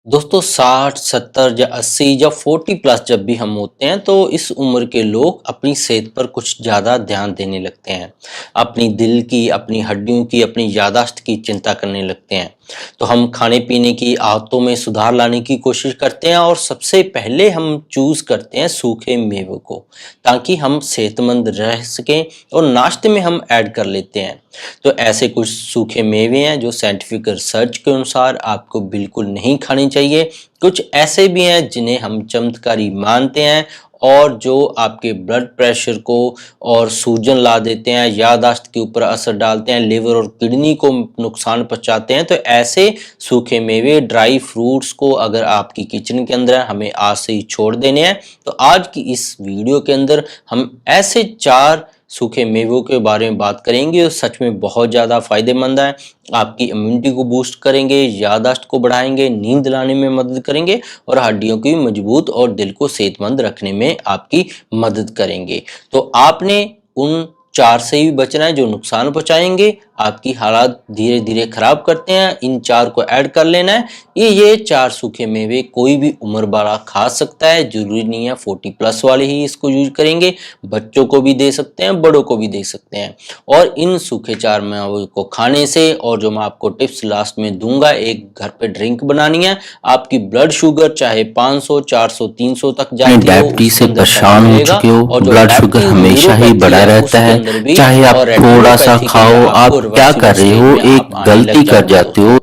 दोस्तों 60, 70 या 80 या 40 प्लस जब भी हम होते हैं तो इस उम्र के लोग अपनी सेहत पर कुछ ज़्यादा ध्यान देने लगते हैं। अपनी दिल की, अपनी हड्डियों की, अपनी याददाश्त की चिंता करने लगते हैं। तो हम खाने पीने की आदतों में सुधार लाने की कोशिश करते हैं और सबसे पहले हम चूज़ करते हैं सूखे मेवों को, ताकि हम सेहतमंद रह सकें और नाश्ते में हम ऐड कर लेते हैं। तो ऐसे कुछ सूखे मेवे हैं जो साइंटिफिक रिसर्च के अनुसार आपको बिल्कुल नहीं खाने चाहिए। कुछ ऐसे भी हैं जिन्हें हम चमत्कारी मानते हैं और जो आपके ब्लड प्रेशर को और सूजन ला देते हैं, याददाश्त के ऊपर असर डालते हैं, लिवर और किडनी को नुकसान पहुंचाते हैं। तो ऐसे सूखे मेवे, ड्राई फ्रूट्स को अगर आपकी किचन के अंदर है, हमें आज से ही छोड़ देने हैं। तो आज की इस वीडियो के अंदर हम ऐसे 4 सूखे मेवों के बारे में बात करेंगे और सच में बहुत ज़्यादा फायदेमंद है। आपकी इम्यूनिटी को बूस्ट करेंगे, याददाश्त को बढ़ाएंगे, नींद लाने में मदद करेंगे और हड्डियों की मजबूत और दिल को सेहतमंद रखने में आपकी मदद करेंगे। तो आपने उन 4 से ही बचना है जो नुकसान पहुंचाएंगे, आपकी हालात धीरे धीरे खराब करते हैं। इन 4 को ऐड कर लेना है। ये 4 सूखे मेवे कोई भी उम्र वाला खा सकता है, जरूरी नहीं है 40 प्लस वाले ही इसको यूज करेंगे। बच्चों को भी दे सकते हैं, बड़ों को भी दे सकते हैं। और इन सूखे 4 मेवों को खाने से, और जो मैं आपको टिप्स लास्ट में दूंगा, एक घर पे ड्रिंक बनानी है। आपकी ब्लड शुगर चाहे 500, 400, 300 तक जाती हो, डायबिटीज से परेशान हो चुके हो, ब्लड शुगर हमेशा ही बढ़ा रहता है, चाहे आप थोड़ा सा खाओ, आप क्या कर रहे हो, एक गलती कर जाते हो।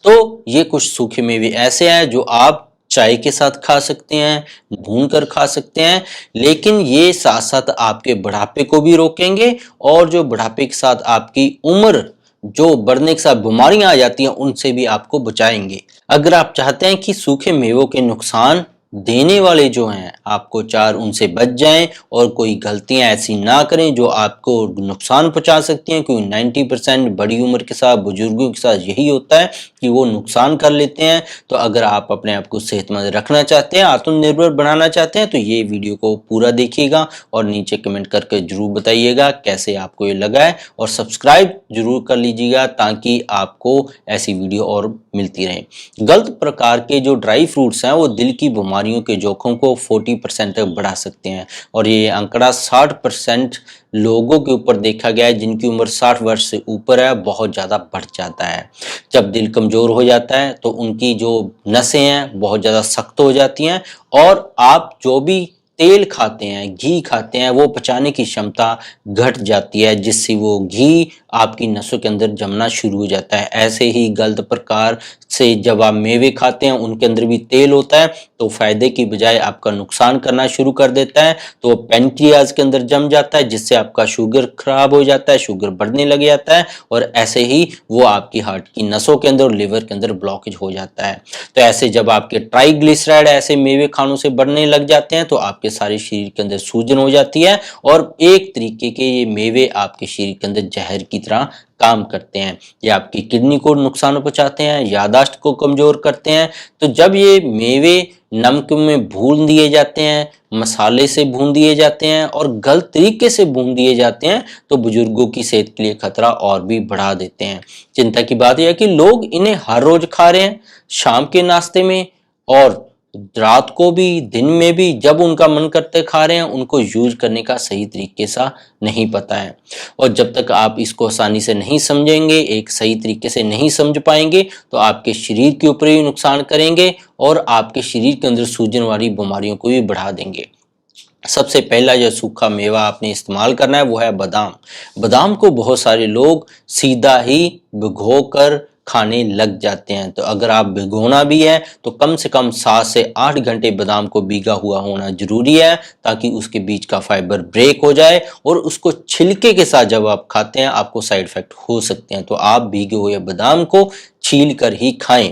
तो ये कुछ सूखे मेवे ऐसे हैं जो आप चाय के साथ खा सकते हैं, भून कर खा सकते हैं, लेकिन ये साथ साथ आपके बुढ़ापे को भी रोकेंगे और जो बुढ़ापे के साथ आपकी उम्र जो बढ़ने के साथ बीमारियां आ जाती हैं उनसे भी आपको बचाएंगे। अगर आप चाहते हैं कि सूखे मेवों के नुकसान देने वाले जो हैं आपको 4 उनसे बच जाएं और कोई गलतियां ऐसी ना करें जो आपको नुकसान पहुंचा सकती हैं, क्योंकि 90% बड़ी उम्र के साथ, बुजुर्गों के साथ यही होता है कि वो नुकसान कर लेते हैं। तो अगर आप अपने आप को सेहतमंद रखना चाहते हैं, आत्मनिर्भर बनाना चाहते हैं, तो ये वीडियो को पूरा देखिएगा और नीचे कमेंट करके जरूर बताइएगा कैसे आपको ये लगा है, और सब्सक्राइब जरूर कर लीजिएगा ताकि आपको ऐसी वीडियो और मिलती रहे। गलत प्रकार के जो ड्राई फ्रूट्स हैं वो दिल की बीमारियों के जोखिम को 40% तक बढ़ा सकते हैं, और ये आंकड़ा 60% लोगों के ऊपर देखा गया है जिनकी उम्र 60 वर्ष से ऊपर है, बहुत ज़्यादा बढ़ जाता है। जब दिल कमज़ोर हो जाता है तो उनकी जो नसें हैं बहुत ज़्यादा सख्त हो जाती हैं, और आप जो भी तेल खाते हैं, घी खाते हैं, वो पचाने की क्षमता घट जाती है, जिससे वो घी आपकी नसों के अंदर जमना शुरू हो जाता है। ऐसे ही गलत प्रकार से जब आप मेवे खाते हैं उनके अंदर भी तेल होता है, तो फायदे की बजाय आपका नुकसान करना शुरू कर देता है। तो पेनक्रियाज के अंदर जम जाता है, जिससे आपका शुगर खराब हो जाता है, शुगर बढ़ने लग जाता है, और ऐसे ही वो आपकी हार्ट की नसों के अंदर और लिवर के अंदर ब्लॉकेज हो जाता है। तो ऐसे जब आपके ट्राइग्लिसराइड ऐसे मेवे खानों से बढ़ने लग जाते हैं तो आपके सारे शरीर के अंदर सूजन हो जाती है, और एक तरीके के ये मेवे आपके शरीर के अंदर जहर की तरह काम करते हैं। ये आपकी किडनी को नुकसान पहुंचाते हैं, याददाश्त को कमजोर करते हैं। तो जब ये मेवे नमक में भून दिए जाते हैं, मसाले से भून दिए जाते हैं और गलत तरीके से भून दिए जाते हैं, तो बुजुर्गों की सेहत के लिए खतरा और भी बढ़ा देते हैं। चिंता की बात यह है कि लोग इन्हें हर रोज खा रहे हैं, शाम के नाश्ते में और रात को भी, दिन में भी, जब उनका मन करते खा रहे हैं। उनको यूज करने का सही तरीके सा नहीं पता है, और जब तक आप इसको आसानी से नहीं समझेंगे, एक सही तरीके से नहीं समझ पाएंगे, तो आपके शरीर के ऊपर ही नुकसान करेंगे और आपके शरीर के अंदर सूजन वाली बीमारियों को भी बढ़ा देंगे। सबसे पहला जो सूखा मेवा आपने इस्तेमाल करना है वो है बादाम। बादाम को बहुत सारे लोग सीधा ही भिगोकर खाने लग जाते हैं। तो अगर आप भिगोना भी है तो कम से कम 7 से 8 घंटे बादाम को भीगा हुआ होना जरूरी है, ताकि उसके बीच का फाइबर ब्रेक हो जाए, और उसको छिलके के साथ जब आप खाते हैं आपको साइड इफेक्ट हो सकते हैं। तो आप भीगे हुए बादाम को छील कर ही खाएं।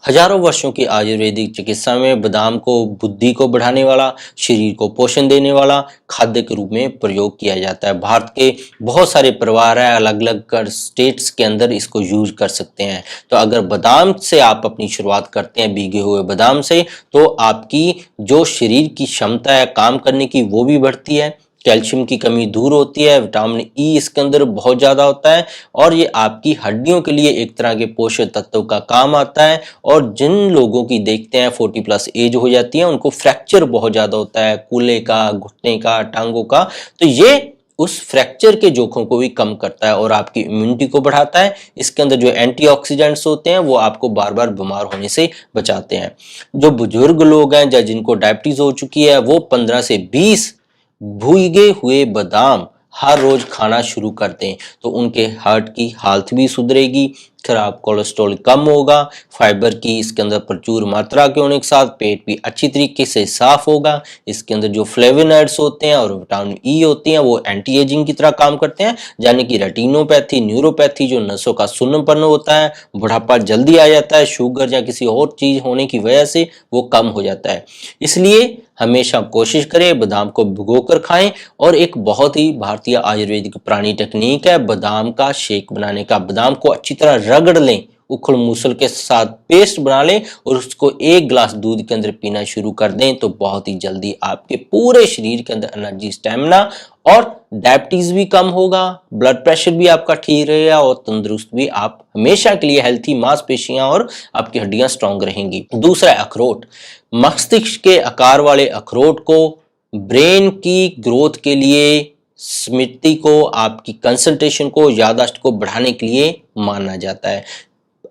हजारों वर्षों की आयुर्वेदिक चिकित्सा में बादाम को बुद्धि को बढ़ाने वाला, शरीर को पोषण देने वाला खाद्य के रूप में प्रयोग किया जाता है। भारत के बहुत सारे परिवार है, अलग अलग स्टेट्स के अंदर इसको यूज कर सकते हैं। तो अगर बादाम से आप अपनी शुरुआत करते हैं, भीगे हुए बादाम से, तो आपकी जो शरीर की क्षमता है काम करने की वो भी बढ़ती है, कैल्शियम की कमी दूर होती है, विटामिन ई इसके अंदर बहुत ज़्यादा होता है और ये आपकी हड्डियों के लिए एक तरह के पोषक तत्व का काम आता है। और जिन लोगों की देखते हैं 40 प्लस एज हो जाती है, उनको फ्रैक्चर बहुत ज़्यादा होता है, कूल्हे का, घुटने का, टांगों का, तो ये उस फ्रैक्चर के जोखों को भी कम करता है और आपकी इम्यूनिटी को बढ़ाता है। इसके अंदर जो एंटीऑक्सीडेंट्स होते हैं वो आपको बार बार बीमार होने से बचाते हैं। जो बुजुर्ग लोग हैं या जिनको डायबिटीज हो चुकी है, वो 15 से 20 भुगे हुए बादाम हर रोज खाना शुरू कर दें, तो उनके हार्ट की हालत भी सुधरेगी, खराब कोलेस्ट्रॉल कम होगा, फाइबर की इसके अंदर प्रचुर मात्रा के होने के साथ पेट भी अच्छी तरीके से साफ होगा। इसके अंदर जो फ्लेवोनॉइड्स होते हैं और विटामिन ई होती हैं वो एंटी एजिंग की तरह काम करते हैं, यानी कि रेटिनोपैथी, न्यूरोपैथी, जो नसों का सुन्नपन होता है, बुढ़ापा जल्दी आ जाता है, शुगर या किसी और चीज होने की वजह से वो कम हो जाता है। इसलिए हमेशा कोशिश करें बादाम को भिगोकर खाएं। और एक बहुत ही भारतीय आयुर्वेदिक पुरानी टेक्निक है बादाम का शेक बनाने का। बादाम को अच्छी तरह रगड़ लें, उखड़ मूसल के साथ पेस्ट बना लें और उसको 1 गिलास दूध के अंदर पीना शुरू कर दें, तो बहुत ही जल्दी आपके पूरे शरीर के अंदर एनर्जी, स्टेमिना और डायबिटीज भी कम होगा, ब्लड प्रेशर भी आपका ठीक रहेगा और तंदुरुस्त भी आप हमेशा के लिए, हेल्थी मांसपेशियां और आपकी हड्डियां स्ट्रांग रहेंगी। दूसरा है अखरोट। मस्तिष्क के आकार वाले अखरोट को ब्रेन की ग्रोथ के लिए, स्मृति को, आपकी कंसंट्रेशन को, याददाश्त को बढ़ाने के लिए माना जाता है।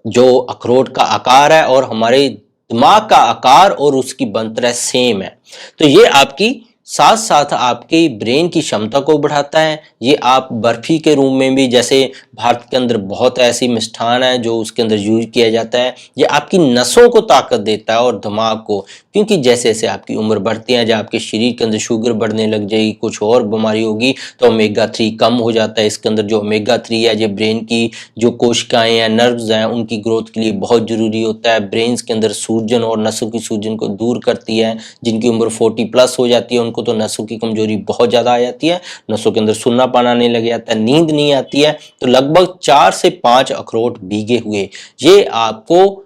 जो अखरोट का आकार है और हमारे दिमाग का आकार और उसकी बनतरें सेम है, तो ये आपकी साथ साथ आपके ब्रेन की क्षमता को बढ़ाता है। ये आप बर्फी के रूप में भी, जैसे भारत के अंदर बहुत ऐसी मिष्ठान है जो उसके अंदर यूज किया जाता है, ये आपकी नसों को ताकत देता है और दिमाग को, क्योंकि जैसे जैसे आपकी उम्र बढ़ती है, जब आपके शरीर के अंदर शुगर बढ़ने लग जाएगी, कुछ और बीमारी होगी, तो ओमेगा 3 कम हो जाता है। इसके अंदर जो ओमेगा 3 है, ये ब्रेन की जो कोशिकाएं हैं, नर्व्स हैं, उनकी ग्रोथ के लिए बहुत जरूरी होता है। ब्रेन के अंदर सूजन और नसों की सूजन को दूर करती है। जिनकी उम्र 40 प्लस हो जाती है उनको तो नसों की कमजोरी बहुत ज्यादा आ जाती है, नसों के अंदर सुन्नापन आने लग जाता है, नींद नहीं आती है। तो लगभग 4 से 5 अखरोट भीगे हुए ये आपको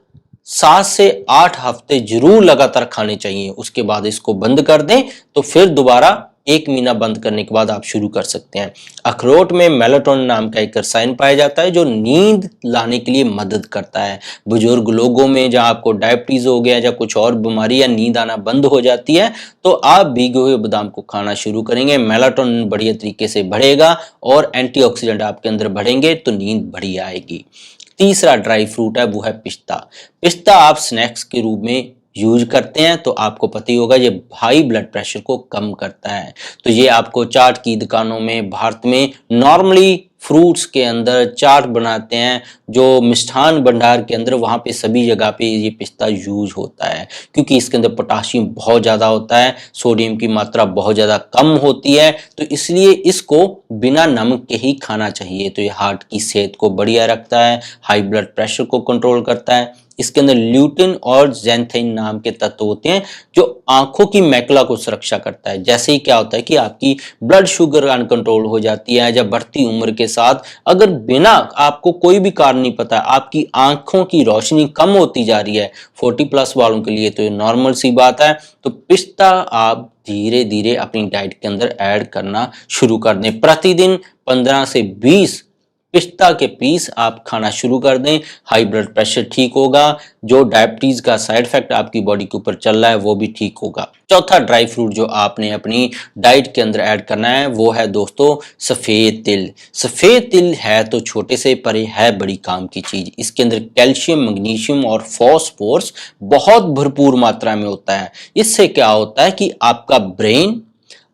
7 से 8 हफ्ते जरूर लगातार खाने चाहिए। उसके बाद इसको बंद कर दें, तो फिर दोबारा 1 महीना बंद करने के बाद आप शुरू कर सकते हैं। अखरोट में मेलाटोनिन नाम का एक रसायन पाया जाता है जो नींद लाने के लिए मदद करता है। बुजुर्ग लोगों में जहां आपको डायबिटीज हो गया या कुछ और बीमारी या नींद आना बंद हो जाती है, तो आप भीगे हुए बादाम को खाना शुरू करेंगे, मेलाटोनिन बढ़िया तरीके से बढ़ेगा और एंटीऑक्सीडेंट आपके अंदर बढ़ेंगे, तो नींद बढ़िया आएगी। तीसरा ड्राई फ्रूट है, वो है पिस्ता। पिस्ता आप स्नैक्स के रूप में यूज करते हैं, तो आपको पता ही होगा ये हाई ब्लड प्रेशर को कम करता है। तो ये आपको चाट की दुकानों में, भारत में नॉर्मली फ्रूट्स के अंदर चाट बनाते हैं, जो मिष्ठान भंडार के अंदर, वहां पे सभी जगह पे ये पिस्ता यूज होता है, क्योंकि इसके अंदर पोटाशियम बहुत ज्यादा होता है, सोडियम की मात्रा बहुत ज्यादा कम होती है, तो इसलिए इसको बिना नमक के ही खाना चाहिए। तो ये हार्ट की सेहत को बढ़िया रखता है, हाई ब्लड प्रेशर को कंट्रोल करता है। इसके अंदर ल्यूटिन और ज़ैंथेइन नाम के तत्व होते हैं जो आंखों की मैकुला को सुरक्षा करता है। जैसे ही क्या होता है कि आपकी ब्लड शुगर अनकंट्रोल हो जाती है, जब बढ़ती उम्र के साथ, अगर बिना आपको कोई भी कारण नहीं पता, आपकी आंखों की रोशनी कम होती जा रही है, 40 प्लस वालों के लिए तो ये नॉर्मल सी बात है। तो पिस्ता आप धीरे धीरे अपनी डाइट के अंदर ऐड करना शुरू कर दें। प्रतिदिन 15 से 20 पिस्ता के पीस आप खाना शुरू कर दें, हाई ब्लड प्रेशर ठीक होगा, जो डायबिटीज का साइड इफेक्ट आपकी बॉडी के ऊपर चल रहा है वो भी ठीक होगा। चौथा ड्राई फ्रूट जो आपने अपनी डाइट के अंदर ऐड करना है वो है दोस्तों सफेद तिल। सफेद तिल है तो छोटे से पर है बड़ी काम की चीज। इसके अंदर कैल्शियम, मैग्नीशियम और फॉस्फोरस बहुत भरपूर मात्रा में होता है। इससे क्या होता है कि आपका ब्रेन,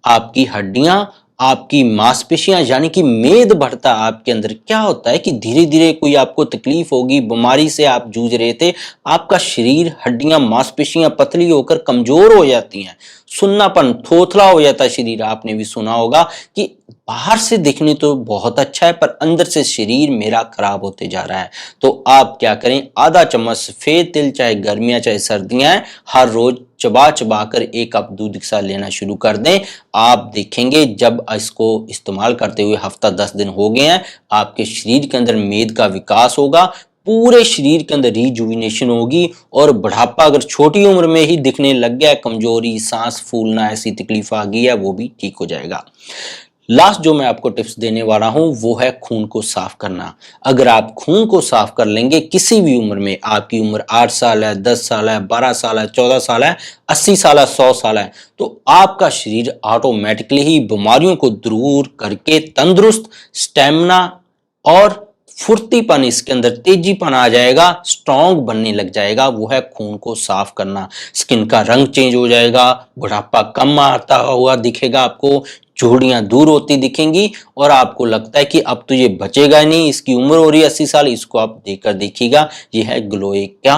आपकी हड्डियां, आपकी मांसपेशियां, यानी कि मेद बढ़ता है आपके अंदर। क्या होता है कि धीरे धीरे कोई आपको तकलीफ होगी, बीमारी से आप जूझ रहे थे, आपका शरीर, हड्डियां, मांसपेशियां पतली होकर कमजोर हो जाती हैं, सुन्नापन, थोथला हो जाता है शरीर। आपने भी सुना होगा कि बाहर से दिखने तो बहुत अच्छा है पर अंदर से शरीर मेरा खराब होते जा रहा है। तो आप क्या करें, आधा चम्मच सफेद तिल, चाहे गर्मियां चाहे सर्दियां, हर रोज चबा चबा कर 1 कप दूध के साथ लेना शुरू कर दें। आप देखेंगे जब इसको इस्तेमाल करते हुए हफ्ता 10 दिन हो गए हैं, आपके शरीर के अंदर मेद का विकास होगा, पूरे शरीर के अंदर रिजुविनेशन होगी और बुढ़ापा अगर छोटी उम्र में ही दिखने लग गया, कमजोरी, सांस फूलना, ऐसी तकलीफ आ गई है, वो भी ठीक हो जाएगा। लास्ट जो मैं आपको टिप्स देने वाला हूं वो है खून को साफ करना। अगर आप खून को साफ कर लेंगे किसी भी उम्र में, आपकी उम्र 8 साल है, 10 साल है, 12 साल है, 14 साल है, 80 साल है, 100 साल है, तो आपका शरीर ऑटोमेटिकली ही बीमारियों को दूर करके तंदुरुस्त, स्टेमिना और फुर्तीपन, इसके अंदर तेजीपन आ जाएगा, स्ट्रांग बनने लग जाएगा। वो है खून को साफ करना। स्किन का रंग चेंज हो जाएगा, बुढ़ापा कम आता हुआ दिखेगा आपको, झुर्रियां दूर होती दिखेंगी और आपको लगता है कि अब तो ये बचेगा नहीं, इसकी उम्र हो रही है 80 साल, इसको आप देखकर देखिएगा। ये है ग्लोए का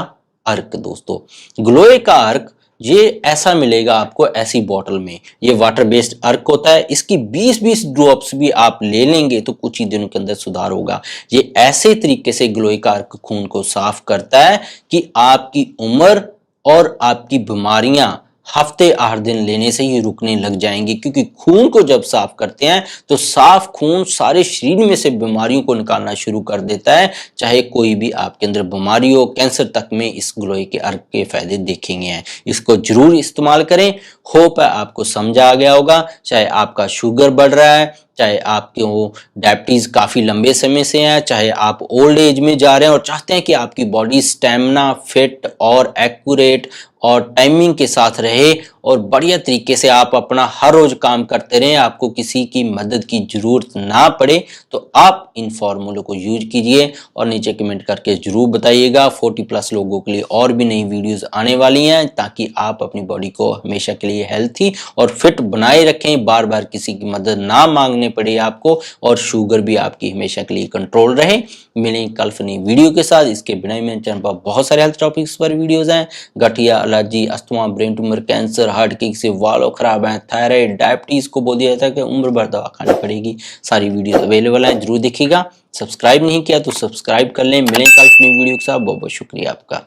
अर्क दोस्तों। ग्लोए का अर्क ये ऐसा मिलेगा आपको ऐसी बोतल में, ये वाटर बेस्ड अर्क होता है। इसकी 20-20 ड्रॉप्स भी आप ले लेंगे तो कुछ ही दिनों के अंदर सुधार होगा। ये ऐसे तरीके से ग्लोए का अर्क खून को साफ करता है कि आपकी उम्र और आपकी बीमारियां हफ्ते 8 दिन लेने से ही रुकने लग जाएंगे, क्योंकि खून को जब साफ करते हैं तो साफ खून सारे शरीर में से बीमारियों को निकालना शुरू कर देता है। चाहे कोई भी आपके अंदर बीमारी हो, कैंसर तक में इस ग्लोए के अर्क के फायदे देखेंगे हैं। इसको जरूर इस्तेमाल करें। होप है आपको समझ आ गया होगा। चाहे आपका शुगर बढ़ रहा है, चाहे आपके वो डायबिटीज काफी लंबे समय से है, चाहे आप ओल्ड एज में जा रहे हैं और चाहते हैं कि आपकी बॉडी स्टेमिना, फिट और एक्यूरेट और टाइमिंग के साथ रहे और बढ़िया तरीके से आप अपना हर रोज काम करते रहें, आपको किसी की मदद की जरूरत ना पड़े, तो आप इन फॉर्मूलों को यूज कीजिए और नीचे कमेंट करके जरूर बताइएगा। 40+ लोगों के लिए और भी नई वीडियोस आने वाली हैं, ताकि आप अपनी बॉडी को हमेशा के लिए हेल्थी और फिट बनाए रखें, बार बार किसी की मदद ना मांगने पड़े आपको, और शुगर भी आपकी हमेशा के लिए कंट्रोल रहे। मिलेंगे कल नई वीडियो के साथ। इसके बिना ही मेरे चैनल पर बहुत सारे हेल्थ टॉपिक्स पर वीडियोस हैं। गठिया, allergy, asthma, brain tumour, cancer, heart की से वालों खराब हैं, थायराइड, डायबिटीज को बोल दिया जाता है कि उम्र भर दवा खानी पड़ेगी। सारी वीडियो अवेलेबल है, जरूर देखिएगा। सब्सक्राइब नहीं किया तो सब्सक्राइब कर लें। मिलें कल नई वीडियो के साथ। बहुत बहुत शुक्रिया आपका।